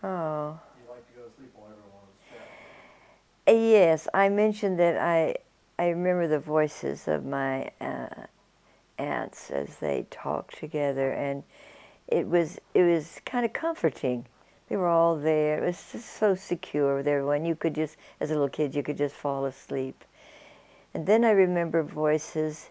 Oh. You like to go to sleep while everyone was chatting. Yes, I mentioned that I remember the voices of my aunts as they talked together, and it was kind of comforting. They were all there. It was just so secure with everyone. You could just, as a little kid, you could just fall asleep. And then I remember voices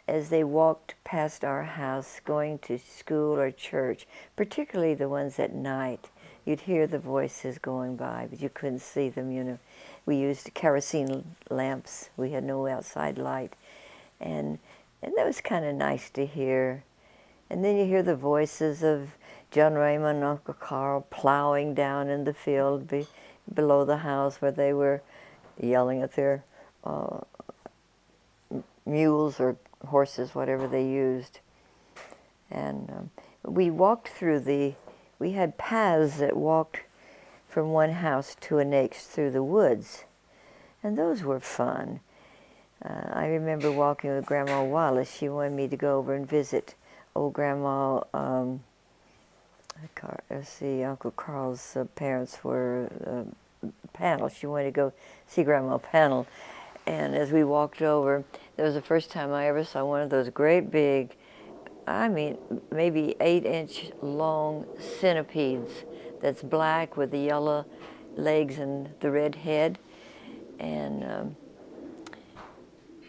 as they walked past our house going to school or church, particularly the ones at night. You'd hear the voices going by, but you couldn't see them, you know. We used kerosene lamps. We had no outside light. And that was kind of nice to hear. And then you hear the voices of John Raymond and Uncle Carl plowing down in the field below the house where they were yelling at their mules or horses, whatever they used. And we walked through we had paths that walked from one house to the next through the woods. And those were fun. I remember walking with Grandma Wallace. She wanted me to go over and visit old Grandma, let's see, Uncle Carl's parents were Panel. She wanted to go see Grandma Panel. And as we walked over, that was the first time I ever saw one of those great big, I mean, maybe 8-inch long centipedes that's black with the yellow legs and the red head. And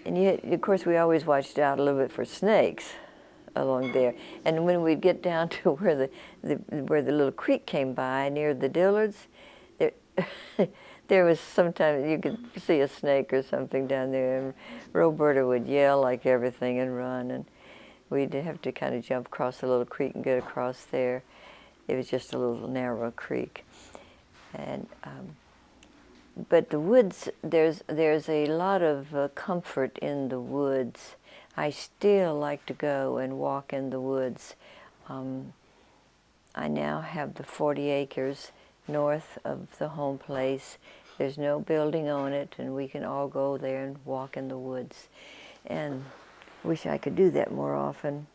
yet, of course, we always watched out a little bit for snakes along there. And when we'd get down to where where the little creek came by near the Dillards, there, there was sometimes you could see a snake or something down there, and Roberta would yell like everything and run, and we'd have to kind of jump across the little creek and get across there. It was just a little narrow creek. And but the woods, there's a lot of comfort in the woods. I still like to go and walk in the woods. I now have the 40 acres north of the home place. There's no building on it, and we can all go there and walk in the woods. And wish I could do that more often.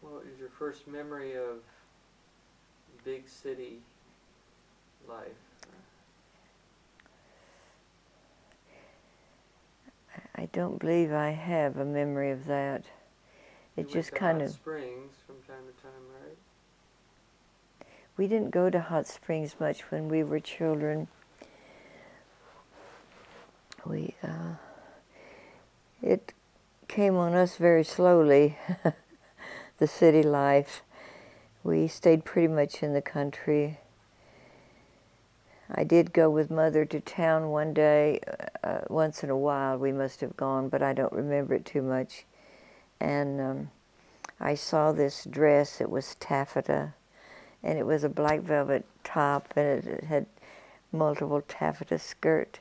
What is your first memory of big city life? I don't believe I have a memory of that. It just kind of. Hot Springs from time to time, right? We didn't go to Hot Springs much when we were children. It came on us very slowly, the city life. We stayed pretty much in the country. I did go with Mother to town one day. Once in a while we must have gone, but I don't remember it too much. And I saw this dress. It was taffeta, and it was a black velvet top, and it had multiple taffeta skirt.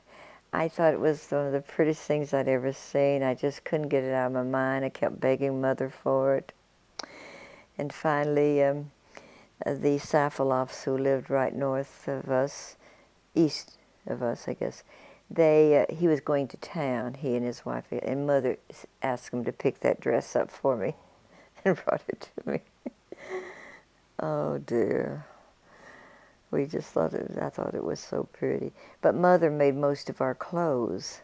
I thought it was one of the prettiest things I'd ever seen. I just couldn't get it out of my mind. I kept begging Mother for it. And finally, the Safeloffs, who lived right north of us, east of us, I guess, he was going to town, he and his wife, and Mother asked him to pick that dress up for me and brought it to me. Oh, dear. We just thought I thought it was so pretty. But Mother made most of our clothes.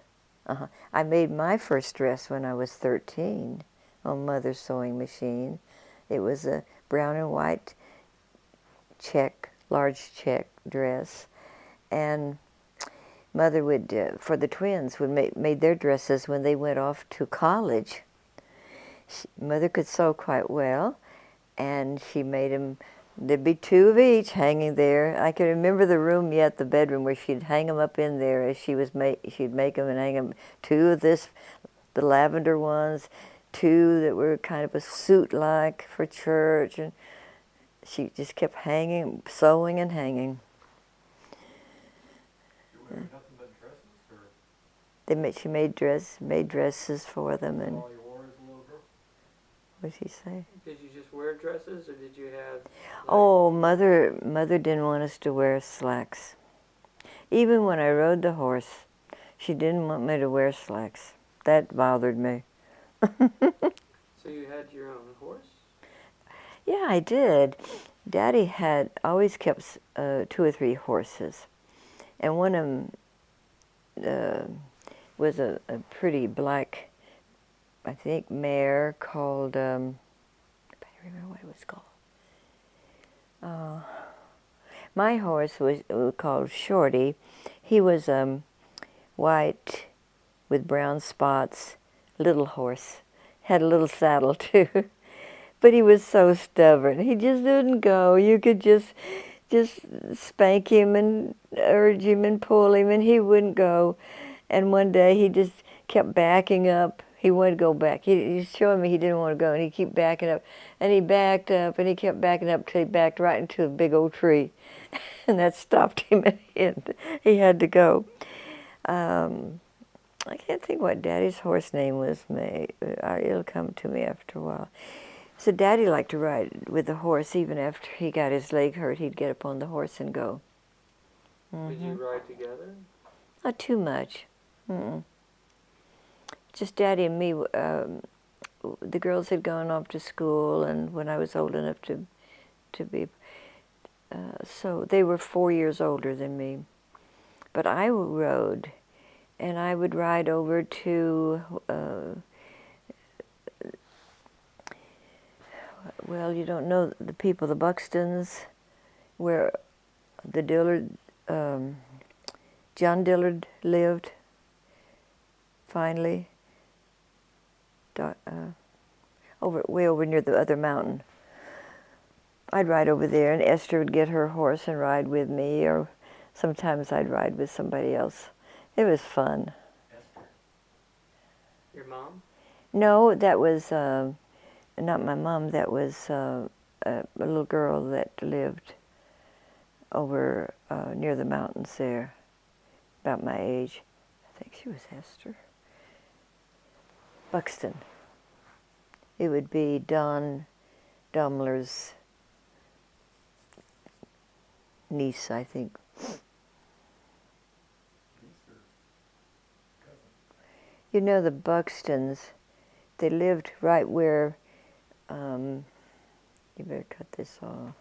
I made my first dress when I was 13 on Mother's sewing machine. It was a brown and white large check dress. And Mother would, for the twins, made their dresses when they went off to college. Mother could sew quite well, and she made them. There'd be 2 of each hanging there. I can remember the room yet, the bedroom, where she'd hang them up in there as she'd make them and hang them. 2 of the lavender ones, 2 that were kind of a suit-like for church, and she just kept hanging, sewing and hanging. You wear nothing but dresses, or? She made dresses for them, and. All you wore as a little girl? What did she say? Did you just wear dresses, or did you have? Oh, Mother didn't want us to wear slacks. Even when I rode the horse, she didn't want me to wear slacks. That bothered me. So So you had your own horse? Yeah, I did. Daddy had always kept 2 or 3 horses, and one of them was a pretty black, I think, mare called, I don't remember what it was called. My horse was called Shorty. He was white with brown spots, little horse. Had a little saddle too. But he was so stubborn. He just wouldn't go. You could just spank him and urge him and pull him, and he wouldn't go. And one day he just kept backing up. He wanted to go back. He's showing me he didn't want to go, and he kept backing up. And he backed up, and he kept backing up till he backed right into a big old tree. And that stopped him, and he had to go. I can't think what Daddy's horse name was. It'll come to me after a while. So Daddy liked to ride with the horse. Even after he got his leg hurt, he'd get up on the horse and go. Did you ride together? Not too much. Just Daddy and me. The girls had gone off to school, and when I was old enough to be, so they were 4 years older than me. But I rode, and I would ride over to. Well, you don't know the people, the Buxtons, where the Dillard, John Dillard lived, finally, way over near the other mountain. I'd ride over there, and Esther would get her horse and ride with me, or sometimes I'd ride with somebody else. It was fun. Esther. Your mom? No, that was not my mom. That was a little girl that lived over near the mountains there, about my age. I think she was Esther. Buxton. It would be Don Dumler's niece, I think. You know the Buxtons, they lived right where, you better cut this off.